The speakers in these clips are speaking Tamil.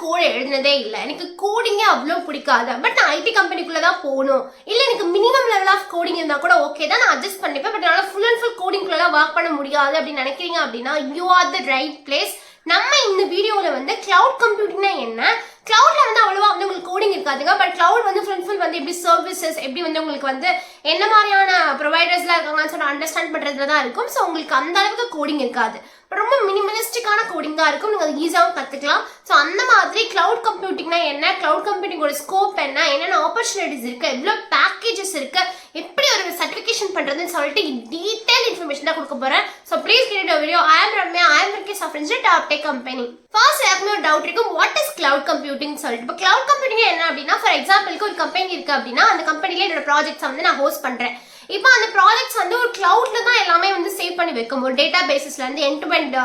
கோட் எழுதினதே இல்லை, எனக்கு கோடிங்கே அவ்வளோ பிடிக்காது, பட் நான் ஐடி கம்பெனிக்குள்ளே தான் போகணும், இல்லை எனக்கு மினிமம் லெவல் ஆஃப் கோடிங் இருந்தால் கூட ஓகே தான், நான் அட்ஜஸ்ட் பண்ணிப்பேன், பட் என்னால் ஃபுல் அண்ட் ஃபுல் கோடிங்குள்ளெல்லாம் ஒர்க் பண்ண முடியாது அப்படின்னு நினைக்கிறீங்க அப்படின்னா you are the right place. நம்ம இந்த வீடியோவில் வந்து கிளவுட் கம்ப்யூட்டிங்னா என்ன, கிளவுட்ல வந்து அவ்வளவா வந்து உங்களுக்கு கோடிங் இருக்காதுங்க, பட் கிளவுட் வந்து ஃபுல் ஃபுல் வந்து எப்படி சர்வீசஸ், எப்படி வந்து உங்களுக்கு வந்து என்ன மாதிரியான ப்ரொவைடர்ஸ்லாம் இருக்காங்கன்னு சொல்லி அண்டர்ஸ்டாண்ட் பண்ணுறதுல தான் இருக்கும். ஸோ உங்களுக்கு அந்த அளவுக்கு கோடிங் இருக்காது, ரொம்ப மினிமலிஸ்டிக்கான கோடிங் தான் இருக்கும், நீங்கள் அது ஈஸியாகவும் கற்றுக்கலாம். ஸோ அந்த மாதிரி கிளவுட் கம்ப்யூட்டிங்னா என்ன, கிளவுட் கம்ப்யூட்டிங்கோட ஸ்கோப் என்ன, என்னென்ன ஆப்பர்ச்சுனிட்டிஸ் இருக்குது, எவ்வளோ பேக்கேஜஸ் இருக்குது, எப்படி ஒரு சர்டிஃபிகேஷன் பண்ணுறதுன்னு சொல்லிட்டு டீட்டெயில் இன்ஃபர்மேஷன் தான் கொடுக்க போகிறேன். ஸோ ப்ளீஸ் கேட் video. I am Ramya, I am working software engineer top tech company. First யாருக்குமே ஒரு டவுட் இருக்கும், வாட் இஸ் கிளவுட் கம்ப்யூட்டிங் சொல்லிட்டு. இப்போ கிளவுட் கம்ப்யூட்டிங் என்ன அப்படின்னா, ஃபார் எக்ஸாம்பிளுக்கு ஒரு கம்பெனி இருக்குது அப்படின்னா அந்த கம்பெனியில் என்னோட ப்ராஜெக்ட்ஸ் வந்து நான் ஹோஸ்ட் பண்ணுறேன். இப்போ அந்த ப்ராஜெக்ட்ஸ் வந்து ஒரு கிளவுட்ல தான் எல்லாமே வந்து சேவ் பண்ணி வைக்கும், ஒரு டேட்டா பேசிஸ்ல இருந்து எண்ட் டு எண்ட்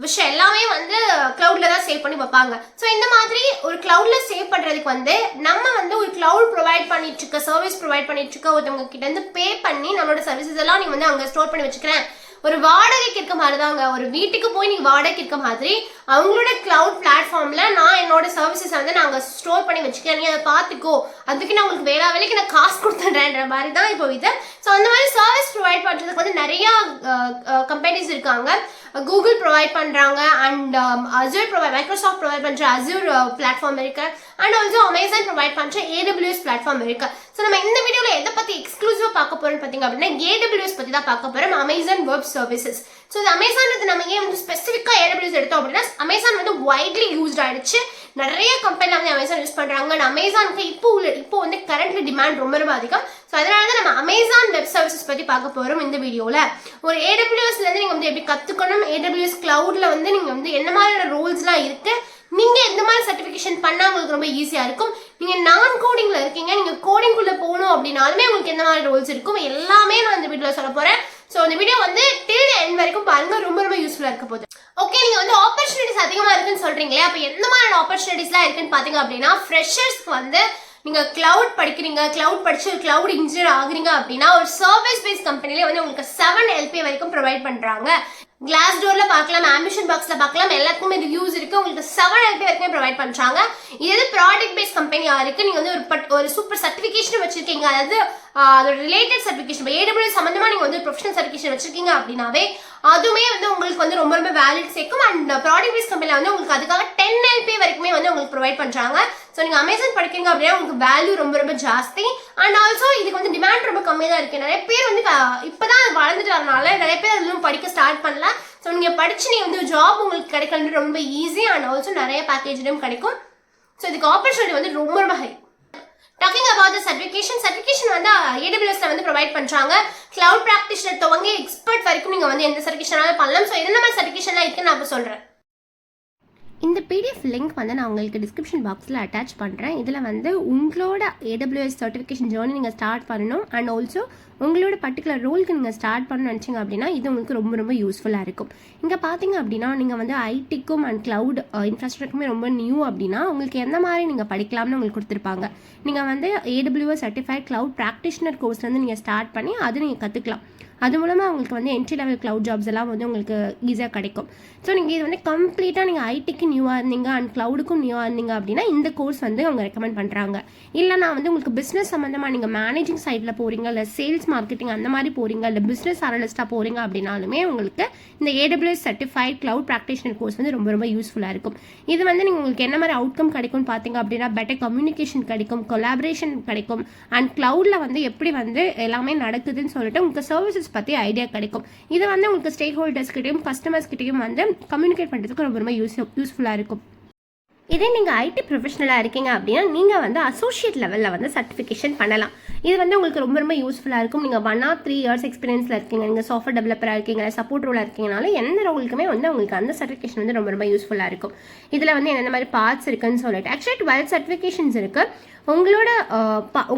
விஷயம் எல்லாமே வந்து கிளவுட்ல தான் சேவ் பண்ணி வைப்பாங்க. ஸோ இந்த மாதிரி ஒரு கிளவுட்ல சேவ் பண்றதுக்கு வந்து நம்ம வந்து ஒரு கிளவுட் ப்ரொவைட் பண்ணிட்டு இருக்க, சர்வீஸ் ப்ரொவைட் பண்ணிட்டு இருக்க ஒருத்தவங்க கிட்ட இருந்து பே பண்ணி நம்மளோட சர்வீசஸ் எல்லாம் நீ வந்து அங்கே ஸ்டோர் பண்ணி வச்சுக்கிறேன். ஒரு வாடகைக்கு இருக்க மாதிரி தாங்க, ஒரு வீட்டுக்கு போய் நீ வாடகைக்கு இருக்க மாதிரி அவங்களோட கிளவுட் பிளாட்ஃபார்ம்ல நான் என்னோட சர்வீசஸ் வந்து நாங்கள் ஸ்டோர் பண்ணி வச்சுக்கிறேன், நீ அதை பார்த்துக்கோ, அதுக்கு நான் உங்களுக்கு வேலைக்கு நான் காசு கொடுத்துட்றேன்ற மாதிரி தான் இப்போ இது. ஸோ அந்த மாதிரி சர்வீஸ் ப்ரொவைட் பண்ணுறதுக்கு வந்து நிறையா கம்பெனிஸ் இருக்காங்க. கூகுள் ப்ரொவைட் பண்ணுறாங்க, அண்ட் அசூர் மைக்ரோசாஃப்ட் ப்ரொவைட் பண்ணுற அசூர் பிளாட்ஃபார்ம் இருக்கு, அண்ட் ஆல்சோ அமேசான் ப்ரொவைட் பண்ணுற AWS பிளாட்ஃபார்ம் இருக்கு. ஸோ நம்ம இந்த வீடியோவில் எதை பற்றி எக்ஸ்க்ளூசிவாக பார்க்க போகிறோம்னு பார்த்தீங்க அப்படின்னா AWS பற்றி தான் பார்க்க போகிறோம், அமேசான் வெப் சர்வீசஸ். ஸோ இந்த அமேசான் நம்ம ஏன் வந்து ஸ்பெசிஃபிக்காக AWS எடுத்தோம் அப்படின்னா அமேசான் வந்து வைட்லி யூஸ்ட் ஆயிடுச்சு, நிறைய கம்பெனியில் வந்து அமேசான் யூஸ் பண்ணுறாங்க, அண்ட் அமேசானுக்கு இப்போ வந்து கரண்ட்லி டிமாண்ட் ரொம்ப ரொம்ப அதிகம். ஸோ அதனால தான் நம்ம அமேசான் வெப் சர்வீசஸ் பற்றி பார்க்க போகிறோம் இந்த வீடியோவில். ஒரு AWSலேருந்து நீங்கள் வந்து எப்படி கற்றுக்கணும், AWS கிளவுடில் வந்து நீங்கள் வந்து என்ன மாதிரியான ரோல்ஸ்லாம் இருக்குது, நீங்கள் எந்த மாதிரி சர்டிஃபிகேஷன் பண்ணால் உங்களுக்கு ரொம்ப ஈஸியாக இருக்கும், நீங்கள் நான் கோடிங்கில் இருக்கீங்க, நீங்கள் கோடிங்குள்ளே போகணும் அப்படின்னாலுமே உங்களுக்கு எந்த மாதிரி ரோல்ஸ் இருக்கும், எல்லாமே நான் இந்த வீடியோவில் சொல்ல போகிறேன். ஸோ இந்த வீடியோ வந்து டில் எண்ட் வரைக்கும் பாருங்க, ரொம்ப ரொம்ப யூஸ்ஃபுல்லாக இருக்க போகுது. ஓகே, நீங்கள் வந்து ஆப்பர்ச்சுனிட்டிஸ் அதிகமாக இருக்குன்னு சொல்கிறீங்களே, அப்போ எந்த மாதிரியான ஆப்பர்ச்சுனிட்டிஸ்லாம் இருக்குன்னு பார்த்தீங்க அப்படின்னா, ஃப்ரெஷர்ஸ்க்கு வந்து நீங்கள் கிளவுட் படிக்கிறீங்க, கிளவுட் படிச்சு ஒரு கிளவுட் இன்ஜினியர் ஆகுறீங்க அப்படின்னா ஒரு சர்வீஸ் பேஸ்ட் கம்பெனிலே வந்து உங்களுக்கு 7 LPA வரைக்கும் ப்ரொவைட் பண்ணுறாங்க. கிளாஸ் டோர்ல பார்க்கலாம், ஆம்பிஷன் பாக்ஸ்ல பார்க்கலாம், எல்லாத்துக்குமே ரிவ்யூஸ் இருக்கு, உங்களுக்கு 7 LPA வரைக்கும் ப்ரொவைட் பண்றாங்க. இது ப்ராடக்ட் பேஸ்ட் கம்பெனியா இருக்கு, நீங்க வந்து ஒரு சூப்பர் சர்டிஃபிகேஷன் வச்சிருக்கீங்க, அதாவது அதோட ரிலேட்டட் சர்டிஃபிகேஷன், AWS சம்பந்தமா நீங்க வந்து ப்ரொஃபஷனல் சர்டிஃபிகேஷன் வச்சிருக்கீங்க அப்படின்னாவே அதுவுமே வந்து உங்களுக்கு வந்து ரொம்ப ரொம்ப வேலிட் சேர்க்கும். அண்ட் ப்ராடக்ட் பேஸ்ட் கம்பெனில வந்து உங்களுக்கு அதுக்காக 10 LPA வரைக்குமே வந்து உங்களுக்கு ப்ரொவைட் பண்றாங்க. ஸோ நீங்க அமேசான் படிக்கிறீங்க அப்படின்னா உங்களுக்கு வேல்யூ ரொம்ப ரொம்ப ஜாஸ்தி, அண்ட் ஆல்சோ இதுக்கு வந்து டிமாண்ட் ரொம்ப கம்மியாக தான் இருக்கு. நிறைய பேர் வந்து இப்பதான் வளர்ந்துட்டு வரனால நிறைய பேர் அதிலும் படிக்க ஸ்டார்ட் பண்ணல. ஸோ நீங்கள் படிச்சு நீங்கள் வந்து ஜாப் உங்களுக்கு கிடைக்கிறது ரொம்ப ஈஸி, அண்ட் ஆல்சோ நிறைய பேக்கேஜ்லையும் கிடைக்கும். ஸோ இதுக்கு ஆப்பர்ச்சுனிட்டி வந்து ரொம்ப ரொம்ப high. Talking about the certification வந்து AWSல வந்து ப்ரொவைட் பண்றாங்க. கிளவுட் பிராக்டிஷனர் துவங்கி எக்ஸ்பர்ட் வரைக்கும் நீங்கள் வந்து எந்த சர்டிஃபிகேஷனாலும் பண்ணலாம். ஸோ என்ன மாதிரி சர்டிஃபிகேஷன்லாம் இருக்குன்னு நான் இப்போ சொல்கிறேன். இந்த PDF லிங்க் வந்து நான் உங்களுக்கு டிஸ்கிரிப்ஷன் பாக்ஸில் அட்டாச் பண்ணுறேன். இதில் வந்து உங்களோட AWS சர்டிஃபிகேஷன் ஜேர்னி நீங்கள் ஸ்டார்ட் பண்ணணும், அண்ட் ஆல்சோ உங்களோட பர்டிகுலர் ரோலுக்கு நீங்கள் ஸ்டார்ட் பண்ணணும்னு நினச்சிங்க அப்படின்னா இது உங்களுக்கு ரொம்ப ரொம்ப யூஸ்ஃபுல்லாக இருக்கும். இங்கே பார்த்தீங்க அப்படின்னா நீங்கள் வந்து ஐடிக்கும் அண்ட் கிளவுட் இன்ஃப்ராஸ்ட்ரக்சருக்குமே ரொம்ப நியூ அப்படின்னா உங்களுக்கு எந்த மாதிரி நீங்கள் படிக்கலாம்னு உங்களுக்கு கொடுத்துருப்பாங்க. நீங்கள் வந்து AWS சர்டிஃபைட் கிளவுட் ப்ராக்டிஷனர் கோர்ஸ்லேருந்து நீங்கள் ஸ்டார்ட் பண்ணி அது நீங்கள் கற்றுக்கலாம். அது மூலமாக உங்களுக்கு வந்து என்ட்ரி லெவல் கிளவுட் ஜாப்ஸ் எல்லாம் வந்து உங்களுக்கு ஈஸியாக கிடைக்கும். ஸோ நீங்கள் இது வந்து கம்ப்ளீட்டாக நீங்கள் ஐடிக்கு நியூவாக இருந்தீங்க அண்ட் கிளவுடுக்கும் நியூவாக இருந்தீங்க அப்படின்னா இந்த கோர்ஸ் வந்து அவங்க ரெக்கமெண்ட் பண்ணுறாங்க. இல்லைனா வந்து உங்களுக்கு பிஸ்னஸ் சம்மந்தமாக நீங்கள் மேனேஜிங் சைடில் போகிறீங்க, இல்லை சேல்ஸ் மார்க்கெட்டிங் அந்த மாதிரி போகிறீங்க, இல்லை பிஸ்னஸ் அனலிஸ்ட்டாக போகிறீங்க அப்படின்னாலுமே உங்களுக்கு இந்த AWS certified cloud practitioner course வந்து ரொம்ப ரொம்ப யூஸ்ஃபுல்லாக இருக்கும். இது வந்து நீங்கள் உங்களுக்கு என்ன மாதிரி அவுட்கம் கிடைக்கும்னு பார்த்தீங்க அப்படின்னா பெட்டர் கம்யூனிகேஷன் கிடைக்கும், கொலாபரேஷன் கிடைக்கும், அண்ட் கிளவுடில் வந்து எப்படி வந்து எல்லாமே நடக்குதுன்னு சொல்லிட்டு உங்களுக்கு சர்வீசஸ் பற்றி ஐடியா கிடைக்கும். இது வந்து உங்களுக்கு ஸ்டேக் ஹோல்டர்ஸ் கிட்டையும் கஸ்டமர்ஸ் கிட்டையும் வந்து கம்யூனிகேட் பண்ணுறதுக்கு ரொம்ப ரொம்ப யூஸ்ஃபுல்லாக இருக்கும். இதே நீங்கள் ஐடி ப்ரொஃபஷனலாக இருக்கீங்க அப்படின்னா நீங்கள் வந்து அசோசியேட் லெவலில் வந்து சர்டிஃபிகேஷன் பண்ணலாம். இது வந்து உங்களுக்கு ரொம்ப ரொம்ப யூஸ்ஃபுல்லாக இருக்கும். நீங்கள் 1 or 3 years எக்ஸ்பீரியன்ஸில் இருக்கீங்க, நீங்கள் சாஃப்ட்வேர் டெவலப்பராக இருக்கீங்க, சப்போர்ட் ரோலாக இருக்கீங்கனாலும் எந்த ரோலுக்குமே வந்து உங்களுக்கு அந்த சர்டிஃபிகேஷன் வந்து ரொம்ப ரொம்ப யூஸ்ஃபுல்லாக இருக்கும். இதில் வந்து என்னென்ன மாதிரி பார்ட்ஸ் இருக்குன்னு சொல்லிட்டு ஆக்சுவலி 12 சர்டிஃபிகேஷன்ஸ் இருக்குது. உங்களோட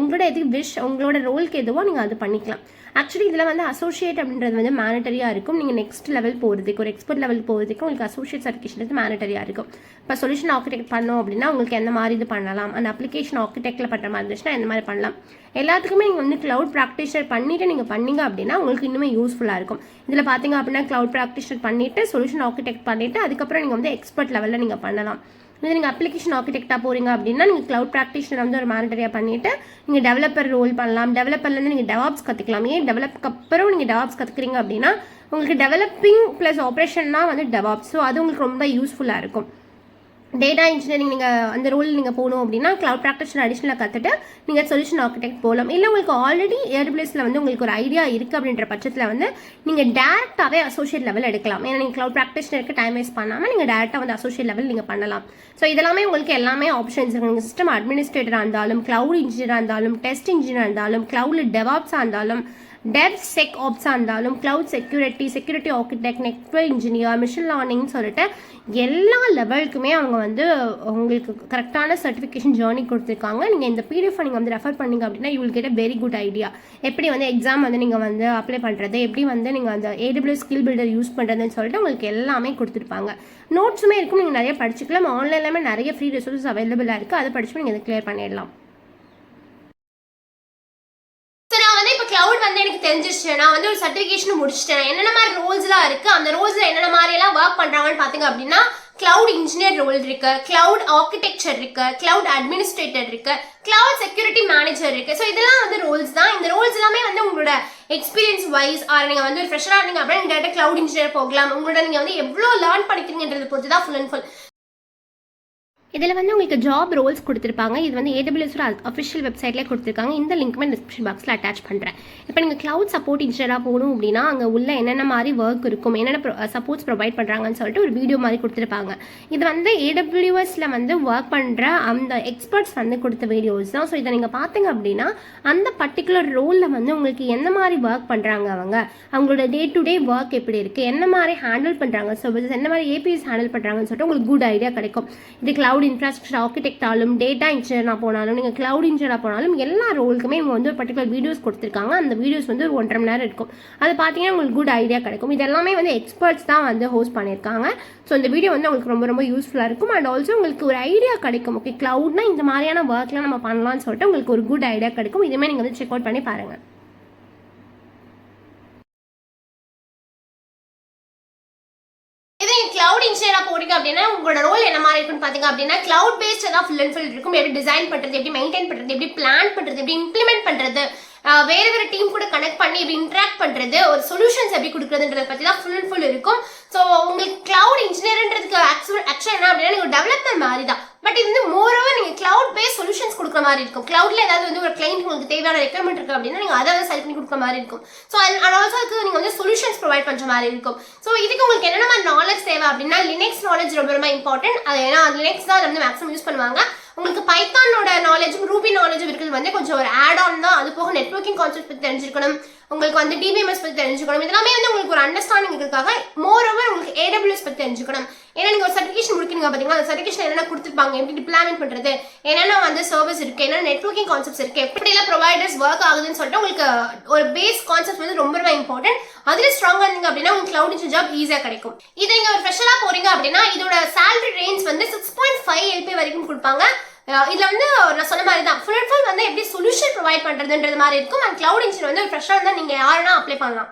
உங்களோட ரோலுக்கு எதுவோ நீங்கள் அது பண்ணிக்கலாம். ஆக்சுவலி இதில் வந்து அசோசியேட் அப்படின்றது வந்து மேனட்டரியாக இருக்கும். நீங்கள் நெக்ஸ்ட் லெவல் போகிறதுக்கு, ஒரு எக்ஸ்பர்ட் லெவல் போகிறதுக்கு உங்களுக்கு அசோசியேட் சர்டிஃபிகேஷன் வந்து மேனட்டரியாக இருக்கும். இப்போ சொல்யூஷன் ஆர்கிடெக்ட் பண்ணோம் அப்படின்னா உங்களுக்கு எந்த மாதிரி இது பண்ணலாம், அந்த அப்ளிகேஷன் ஆர்கிடெக்டில் பண்ணுற மாதிரி இருந்துச்சுன்னா எந்த மாதிரி பண்ணலாம், எல்லாத்துக்குமே நீங்கள் வந்து கிளவுட் ப்ராக்டிஷனர் பண்ணிவிட்டு நீங்கள் பண்ணீங்க அப்படின்னா உங்களுக்கு இன்னுமே யூஸ்ஃபுல்லாக இருக்கும். இதில் பார்த்தீங்க அப்படின்னா கிளவுட் ப்ராக்டிஷனர் பண்ணிவிட்டு சொல்யூஷன் ஆர்கிடெக்ட் பண்ணிவிட்டு அதுக்கப்புறம் நீங்கள் வந்து எக்ஸ்பர்ட் லெவலில் நீங்கள் பண்ணலாம். இல்லை நீங்கள் அப்ளிகேஷன் ஆர்கிடெக்டாக போகிறீங்க அப்படின்னா நீங்கள் க்ளவுட் ப்ராக்டிஷனர் வந்து ஒரு மேண்டரியாக பண்ணிவிட்டு நீங்கள் டெவலப்பர் ரோல் பண்ணலாம். டெவலப்பர்லேருந்து நீங்கள் டெவாப்ஸ் கற்றுக்கலாம். ஏன் டெவலப்க்கு அப்புறம் நீங்கள் டெவாப்ஸ் கற்றுக்குறீங்க அப்படின்னா உங்களுக்கு டெவலப்பிங் ப்ளஸ் ஆப்ரேஷன்னா வந்து டெவாப்ஸ். ஸோ அது உங்களுக்கு ரொம்ப யூஸ்ஃபுல்லாக இருக்கும். டேட்டா இன்ஜினியரிங் நீங்கள் அந்த ரோல் நீங்கள் போகணும் அப்படின்னா க்ளவுட் ப்ராக்டிஷனர் அடிஷனலாக கற்றுட்டு நீங்கள் சொல்யூஷன் ஆர்கிடெக்ட் போகலாம். இல்லை உங்களுக்கு ஆல்ரெடி AWSல வந்து உங்களுக்கு ஒரு ஐடியா இருக்குது அப்படின்ற பட்சத்தில் வந்து நீங்கள் டேரெக்டாகவே அசோசியேட் லெவல் எடுக்கலாம். ஏன்னா நீங்கள் க்ளவுட் ப்ராக்டிஷனருக்கு டைம் வேஸ்ட் பண்ணாமல் நீங்கள் டேரெக்டாக வந்து அசோசியேட் லெவல் நீங்கள் பண்ணலாம். ஸோ இதெல்லாமே உங்களுக்கு எல்லாமே ஆப்ஷன்ஸ் இருக்குது. நீங்கள் சிஸ்டம் அட்மினிஸ்ட்ரேட்டராக இருந்தாலும், க்ளவுட் இன்ஜினியராக இருந்தாலும், டெஸ்ட் இன்ஜினியராக இருந்தாலும், க்ளவுடில் டெவாப்ஸாக இருந்தாலும், செக் ஆப்ஸாக இருந்தாலும், cloud security architect, network engineer, machine லேர்னிங்னு சொல்லிட்டு எல்லா லெவலுக்குமே அவங்க வந்து உங்களுக்கு கரெக்டான சர்டிஃபிகேஷன் ஜேர்னி கொடுத்துருக்காங்க. நீங்கள் இந்த PDF நீங்கள் வந்து ரெஃபர் பண்ணிங்க அப்படின்னா you will get a very good idea. எப்படி வந்து எக்ஸாம் வந்து நீங்கள் வந்து அப்ளை பண்ணுறது, எப்படி வந்து நீங்கள் அந்த AWS ஸ்கில் பில்டர் யூஸ் பண்ணுறதுன்னு சொல்லிட்டு உங்களுக்கு எல்லாமே கொடுத்துருப்பாங்க. நோட்ஸுமே இருக்கும், நீங்கள் நிறைய படிச்சுக்கலாம். ஆன்லைன்லேயுமே நிறைய ஃப்ரீ ரிசோர்ஸஸ் அவைலபிளாக இருக்குது. அதை படிச்சு நீங்கள் இதை கிளியர் பண்ணிடலாம். கிளவுட் வந்து எனக்கு தெரிஞ்சிருச்சு. நான் வந்து ஒரு சர்டிஃபிகேஷன் முடிச்சிட்டேன். என்னென்ன மாதிரி ரோல்ஸ்லாம் இருக்கு, அந்த ரோல்ஸ்ல என்னென்ன மாதிரி எல்லாம் ஒர்க் பண்றாங்கன்னு பாத்தீங்க அப்படின்னா கிளவுட் இன்ஜினியர் ரோல் இருக்கு, கிளவுட் ஆர்கிடெக்சர் இருக்கு, கிளவுட் அட்மினிஸ்ட்ரேட்டர் இருக்கு, கிளவுட் செக்யூரிட்டி மேனேஜர் இருக்கு. ஸோ இதெல்லாம் வந்து ரோல்ஸ் தான். இந்த ரோல்ஸ் எல்லாமே வந்து உங்களோட எக்ஸ்பீரியன்ஸ் வைஸ் நீங்க வந்து ஒரு ஃப்ரெஷரா இருந்தீங்க அப்படின்னா நீங்க டேரக்டா கிளவுட் இன்ஜினியர் போகலாம். உங்களோட நீங்க வந்து எவ்வளவு லேர்ன் பண்ணிக்கிறீங்கன்றது பொறுத்து தான் ஃபுல் அண்ட் ஃபுல். இதில் வந்து உங்களுக்கு ஜாப் ரோல்ஸ் கொடுத்துருப்பாங்க. இது வந்து AWSோட அஃபிஷியல் வெப்சைட்லேயே கொடுத்துருக்காங்க. இந்த லிங்க்குமே டிஸ்கிரிப்ஷன் பாக்ஸில் அட்டாச் பண்ணுறேன். இப்போ நீங்கள் க்ளவுட் சப்போர்ட் இன்ஜினியராக போகணும் அப்படின்னா அங்கே உள்ள என்னென்ன மாதிரி ஒர்க் இருக்கும், என்னென்ன சப்போர்ட்ஸ் ப்ரொவைட் பண்ணுறாங்கன்னு சொல்லிட்டு ஒரு வீடியோ மாதிரி கொடுத்துருப்பாங்க. இது வந்து AWSல வந்து ஒர்க் பண்ணுற அந்த எக்ஸ்பர்ட்ஸ் வந்து கொடுத்த வீடியோஸ் தான். ஸோ இதை நீங்கள் பார்த்தீங்க அப்படின்னா அந்த பர்டிகுலர் ரோலில் வந்து உங்களுக்கு என்ன மாதிரி ஒர்க் பண்ணுறாங்க, அவங்களோட டே டு டே ஒர்க் எப்படி இருக்குது, என்ன மாதிரி ஹேண்டில் பண்ணுறாங்க, சர்வீசஸ் என்ன மாதிரி APIs ஹேண்டில் பண்ணுறாங்கன்னு சொல்லிட்டு உங்களுக்கு குட் ஐடியா கிடைக்கும். இது கிளவுட் இன்ஃப்ராஸ்ட்ரக்சர் ஆர்கிடெக்ட் ஆலும், டேட்டா இன்ஜினியராக போனாலும், நீங்கள் கிளவுட் இன்ஜினியராக போனாலும் எல்லா ரோலுக்குமே இவங்க வந்து ஒரு பர்டிகுலர் வீடியோஸ் கொடுத்துருக்காங்க. அந்த வீடியோஸ் வந்து ஒரு 1.5 மணி நேரம் இருக்கும். அது பார்த்தீங்கன்னா உங்களுக்கு குட் ஐடியா கிடைக்கும். இது எல்லாமே வந்து எக்ஸ்பர்ட்ஸ் தான் வந்து ஹோஸ்ட் பண்ணியிருக்காங்க. ஸோ இந்த வீடியோ வந்து உங்களுக்கு ரொம்ப ரொம்ப யூஸ்ஃபுல்லாக இருக்கும். அண்ட் ஆல்சோ உங்களுக்கு ஒரு ஐடியா கிடைக்கும். ஓகே, கிளவுட்னா இந்த மாதிரியான ஒர்க்லாம் நம்ம பண்ணலாம்னு சொல்லிட்டு உங்களுக்கு ஒரு குட் ஐடியா கிடைக்கும். இதுவுமே நீங்கள் வந்து செக் அவுட் பண்ணி பாருங்கள். கிளவுட் இன்ஜினியரா போறீங்க அப்படின்னா உங்களோட ரோல் என்ன மாதிரி இருக்குன்னு பாத்தீங்க அப்படின்னா கிளவுட் பேஸ்ட் தான் ஃபுல் அண்ட் ஃபுல் இருக்கும். எப்படி டிசைன் பண்றது, எப்படி மெயின்டைன் பண்றது, எப்படி பிளான் பண்றது, எப்படி இம்ப்ளிமெண்ட் பண்றது, வேற வேற டீம் கூட கனெக்ட் பண்ணி எப்படி இன்டராக்ட் பண்றது, ஒரு சொல்யூஷன்ஸ் எப்படி கொடுக்குறதுன்றத பத்தி தான் ஃபுல் அண்ட் ஃபுல் இருக்கும். ஸோ உங்களுக்கு கிளவுட் இன்ஜினியர்ன்றதுக்கு ஆக்சுவல் என்ன அப்படின்னா நீங்க டெவலப்பர் மாதிரி தான். பட் இது வந்து மோரோவர் நீங்க கிளவுட் பேஸ்ட் சொல்யூஷன்ஸ் கொடுக்குற மாதிரி இருக்கும். கிளவுட்ல ஏதாவது வந்து ஒரு கிளைண்ட் உங்களுக்கு தேவையான ரெக்யர்மெண்ட் இருக்கு அப்படின்னா நீங்க அதை வந்து செலக்ட் பண்ணி கொடுக்குற மாதிரி இருக்கும். ஸோ அண்ட் ஆல்சோ அதுக்கு நீங்க வந்து சொல்யூஷன்ஸ் ப்ரொவைட் பண்ற மாதிரி இருக்கும். ஸோ இதுக்கு உங்களுக்கு என்னென்ன மாதிரி நாலேஜ் தேவை அப்படின்னா லினக்ஸ் நாலேஜ் ரொம்ப ரொம்ப இம்பார்ட்டன்ட். அது ஏன்னா லினக்ஸ் தான் வந்து மேக்ஸிமம் யூஸ் பண்ணுவாங்க. உங்களுக்கு பைத்தானோட நாலேஜும் ரூபி நாலேஜும் இருக்கிறது வந்து கொஞ்சம் ஒரு ஆட் ஆன் தான். அது போக நெட்வொர்க்கிங் கான்செப்ட் பற்றி தெரிஞ்சிருக்கணும், உங்களுக்கு வந்து DBMS பற்றி தெரிஞ்சுக்கணும். இதெல்லாமே வந்து உங்களுக்கு ஒரு அண்டர்ஸ்டாண்டிங் இருக்கிறதுக்காக மோரோவர் உங்களுக்கு AWS பற்றி தெரிஞ்சுக்கணும். ஏன்னா நீங்கள் ஒரு சர்டிஃபிகேஷன் முடிக்கிறீங்க பார்த்தீங்கன்னா அந்த சர்டிஃபிகேஷன் என்னென்ன கொடுத்துருப்பாங்க, எப்படி டிப்ளாய்மெண்ட் பண்ணுறது, என்னென்ன வந்து சர்வீஸ் இருக்குது, என்னென்ன நெட்வொர்க்கிங் கான்செப்ட்ஸ் இருக்குது, எப்படிலாம் ப்ரொவைடர்ஸ் ஒர்க் ஆகுதுன்னு சொல்லிட்டு உங்களுக்கு ஒரு பேஸ் கான்செப்ட் வந்து ரொம்ப ரொம்ப இம்பார்ட்டன்ட். அதில் ஸ்ட்ராங்காக இருந்தீங்க அப்படின்னா உங்களுக்கு கிளவுட் இன்ஜினியர் ஜாப் ஈஸியாக கிடைக்கும். இதை நீங்கள் ஒரு ஃப்ரெஷராக போகிறீங்க அப்படின்னா இதோட சேலரி ரேஞ்ச் வந்து 6.5 LP வரைக்கும் கொடுப்பாங்க. இதுல வந்து நான் சொன்ன மாதிரி தான் ஃபுல் அண்ட் ஃபுல் வந்து எப்படி சொல்யூஷன் ப்ரொவைட் பண்றதுன்றது மாதிரி இருக்கும். அண்ட் கிளவுட் இன்ஜினியர் வந்து ஒரு ஃப்ரெஷரா இருந்தா நீங்க யாருன்னா அப்ளை பண்ணலாம்.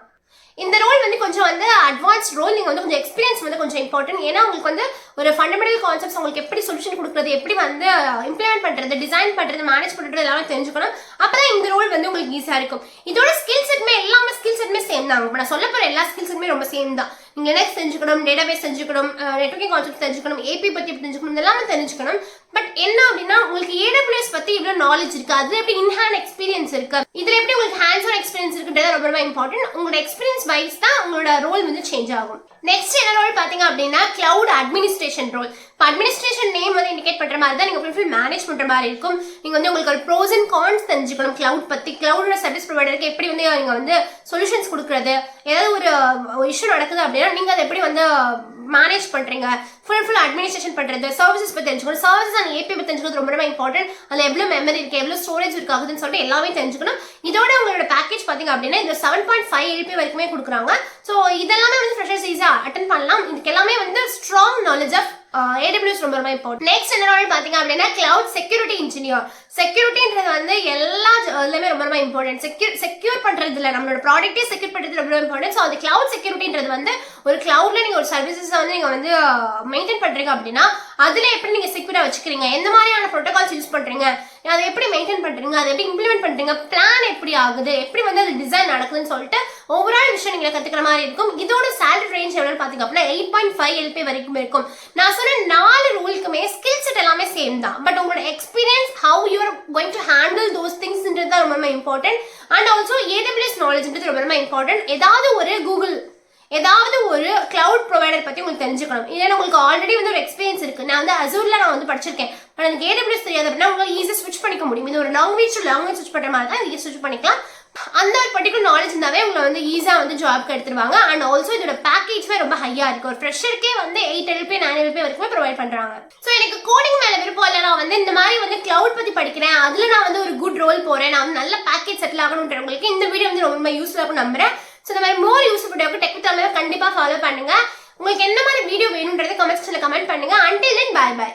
இந்த ரோல் வந்து கொஞ்சம் வந்து அட்வான்ஸ் ரோல். நீங்க வந்து கொஞ்சம் எக்ஸ்பீரியன்ஸ் வந்து கொஞ்சம் இம்பார்ட்டன்ட். ஏன்னா உங்களுக்கு வந்து ஒரு ஃபண்டமெண்டல் கான்செப்ட்ஸ் உங்களுக்கு எப்படி சொல்யூஷன் கொடுக்குறது, எப்படி வந்து இம்ப்ளிமெண்ட் பண்றது, டிசைன் பண்றது, மேனேஜ் பண்றது எல்லாமே தெரிஞ்சுக்கணும். அப்பதான் இந்த ரோல் வந்து உங்களுக்கு ஈஸியா இருக்கும். இதோட ஸ்கில் செட்மே எல்லாமே ஸ்கில் செட்மே சேம் தான். நான் சொல்ல போற எல்லா ஸ்கில் செட்மே ரொம்ப சேம் தான். நீங்க லினக்ஸ் தெரிஞ்சுக்கணும், டேட்டாபேஸ் தெரிஞ்சுக்கணும், நெட்வொர்க்கிங் கான்செப்ட் தெரிஞ்சுக்கணும், API பத்தி தெரிஞ்சுக்கணும், எல்லாமே தெரிஞ்சுக்கணும். பட் என்ன அப்படின்னா உங்களுக்கு AWS பத்தி இவ்வளவு நாலேஜ் இருக்கு, அதுல எப்படி இன்ஹேண்ட் எக்ஸ்பீரியன்ஸ் இருக்கு, இதுல எப்படி உங்களுக்கு ஹேண்ட்ஸ் ஆன் எக்ஸ்பீரியன்ஸ் இருக்குன்றது ரொம்ப ரொம்ப இம்பார்ட்டன்ட். உங்களோட எக்ஸ்பீரியன்ஸ் வைஸ் தான் உங்களோட ரோல் வந்து சேஞ்ச் ஆகும். நெக்ஸ்ட் என்ன ரோல் பாத்தீங்க அப்படின்னா கிளவுட் அட்மினிஸ்ட்ரேஷன் ரோல். இப்போ அட்மினிஸ்ட்ரேஷன் நேம் வந்து இண்டிகேட் பண்ற மாதிரி தான் நீங்க ஃபுல் மேனேஜ் பண்ற மாதிரி இருக்கும். நீங்க வந்து உங்களுக்கு ஒரு ப்ரோஸ் அண்ட் கான்ஸ் தெரிஞ்சுக்கணும் கிளவுட் பத்தி, கிளவுட் சர்வீஸ் ப்ரொவைடருக்கு எப்படி வந்து நீங்க வந்து சொல்யூஷன்ஸ் கொடுக்குறது, ஏதாவது ஒரு இஷ்யூ நடக்குது அப்படின்னா நீங்க அதை எப்படி வந்து மேனேஜ் பண்றீங்க, ஃபுல் அட்மினிஸ்ட்ரேஷன் பண்றது, சர்வீசஸ் பத்தி தெரிஞ்சுக்கணும். சர்வீசஸ் அண்ட் API பத்தி தெரிஞ்சுக்கிறது ரொம்ப ரொம்ப இம்பார்ட்டன்ட். அதுல எவ்வளவு மெமரி இருக்கு, எவ்வளவு ஸ்டோரேஜ் இருக்கு ஆகுதுன்னு சொல்லிட்டு எல்லாமே தெரிஞ்சுக்கணும். இதோட உங்களோட பேக்கேஜ் பாத்தீங்க அப்படின்னா இது 7.5 LP வரைக்குமே கொடுக்குறாங்க. ஸோ இதெல்லாமே வந்து ஃப்ரெஷர்ஸ் ஈஸியா அட்டென்ட் பண்ணலாம். இதுக்கு எல்லாமே வந்து ஸ்ட்ராங் நாலேஜ் ஆஃப் AWS ரொம்ப ரொம்ப இம்பார்ட்டன்ட். நெக்ஸ்ட் என்ன ரோல் பாத்தீங்க அப்படின்னா கிளவுட் செக்யூரிட்டி இன்ஜினியர். செக்யூரிட்டின்றது வந்து எல்லா இதுலயுமே ரொம்ப ரொம்ப இம்பார்ட்டன்ட். செக்யூர் பண்றதுல நம்மளோட ப்ராடக்ட்டே செக்யூர் பண்றது ரொம்ப இம்பார்ட்டன்ட். ஸோ அந்த கிளவுட் செக்யூரிட்டின்றது வந்து ஒரு கிளவுட்ல நீங்க ஒரு சர்வீசஸ் வந்து நீங்க வந்து மெயின்டைன் பண்றீங்க அப்படின்னா அதுல எப்படி நீங்க செக்யூரா வச்சுக்கிறீங்க, எந்த மாதிரியான ப்ரோட்டோகால்ஸ் யூஸ் பண்றீங்க, அதை எப்படி மெயின்டைன் பண்றீங்க, அதை எப்படி இம்ப்ளிமெண்ட் பண்றீங்க, பிளான் எப்படி ஆகுது, எப்படி வந்து அது டிசைன் நடக்குதுன்னு சொல்லிட்டு ஓவரால் விஷயம் நீங்க கத்துக்கிற மாதிரி இருக்கும். இதோட சேலரி ரேஞ்ச் எவ்வளவு பாத்தீங்க அப்படின்னா 8.5 LP வரைக்கும் இருக்கும். நான் சொன்ன 4 ரூலுக்குமே ஸ்கில் செட் எல்லாமே சேம் தான். பட் உங்களோட experience how you are going to handle those திங்ஸ்ன்றது தான் ரொம்ப இம்பார்ட்டன்ட். அண்ட் ஆல்சோ AWS நாலேஜ்ன்றது ரொம்ப ரொம்ப இம்பார்ட்டன்ட். ஏதாவது ஒரு கூகுள் ஏதாவது ஒரு கிளவுட் ப்ரொவைடர் பத்தி உங்களுக்கு தெரிஞ்சுக்கணும். இல்லைன்னா உங்களுக்கு ஆல்ரெடி வந்து ஒரு எக்ஸ்பீரியன்ஸ் இருக்கு. நான் வந்து அசூர்ல நான் வந்து படிச்சிருக்கேன், பட் எனக்கு AWS தெரியாது அப்படின்னா உங்களுக்கு ஈஸியாக ஸ்விட்ச் பண்ணிக்க முடியும். இது ஒரு லாங்குவேஜ் ஸ்விட்ச் பண்ற மாதிரி தான் இது ஸ்விட்ச் பண்ணிக்கலாம். அந்த ஒரு பர்டிகுலர் நாலேஜ் இருந்தாவே உங்களை வந்து ஈஸியாக வந்து ஜாப்க்கு எடுத்துருவாங்க. அண்ட் ஆல்சோ இதோட பேக்கேஜ்மே ரொம்ப ஹையா இருக்கு. ஒரு ஃப்ரெஷருக்கே வந்து 8 LP 9 LP வரைக்கும் ப்ரொவைட் பண்றாங்க. ஸோ எனக்கு கோடிங் மேல விருப்பம் இல்லை, நான் வந்து இந்த மாதிரி வந்து கிளவுட் பத்தி படிக்கிறேன், அதுல நான் வந்து ஒரு குட் ரோல் போறேன், நான் வந்து நல்ல பேக்கேஜ் செட்டில் ஆகணுன்றவங்களுக்கு இந்த வீடியோ வந்து ரொம்ப யூஸ்ஃபுல்லாக நம்புறேன். ஸோ இந்த மாதிரி மோர் யூஸ்ஃபுல் வீடியோக்கு டெக் வித் தமிழ் கண்டிப்பா ஃபாலோ பண்ணுங்க. உங்களுக்கு என்ன மாதிரி வீடியோ வேணும்ன்றது கமெண்ட் செக்ஷன்ல கமெண்ட் பண்ணுங்க. Until then bye by.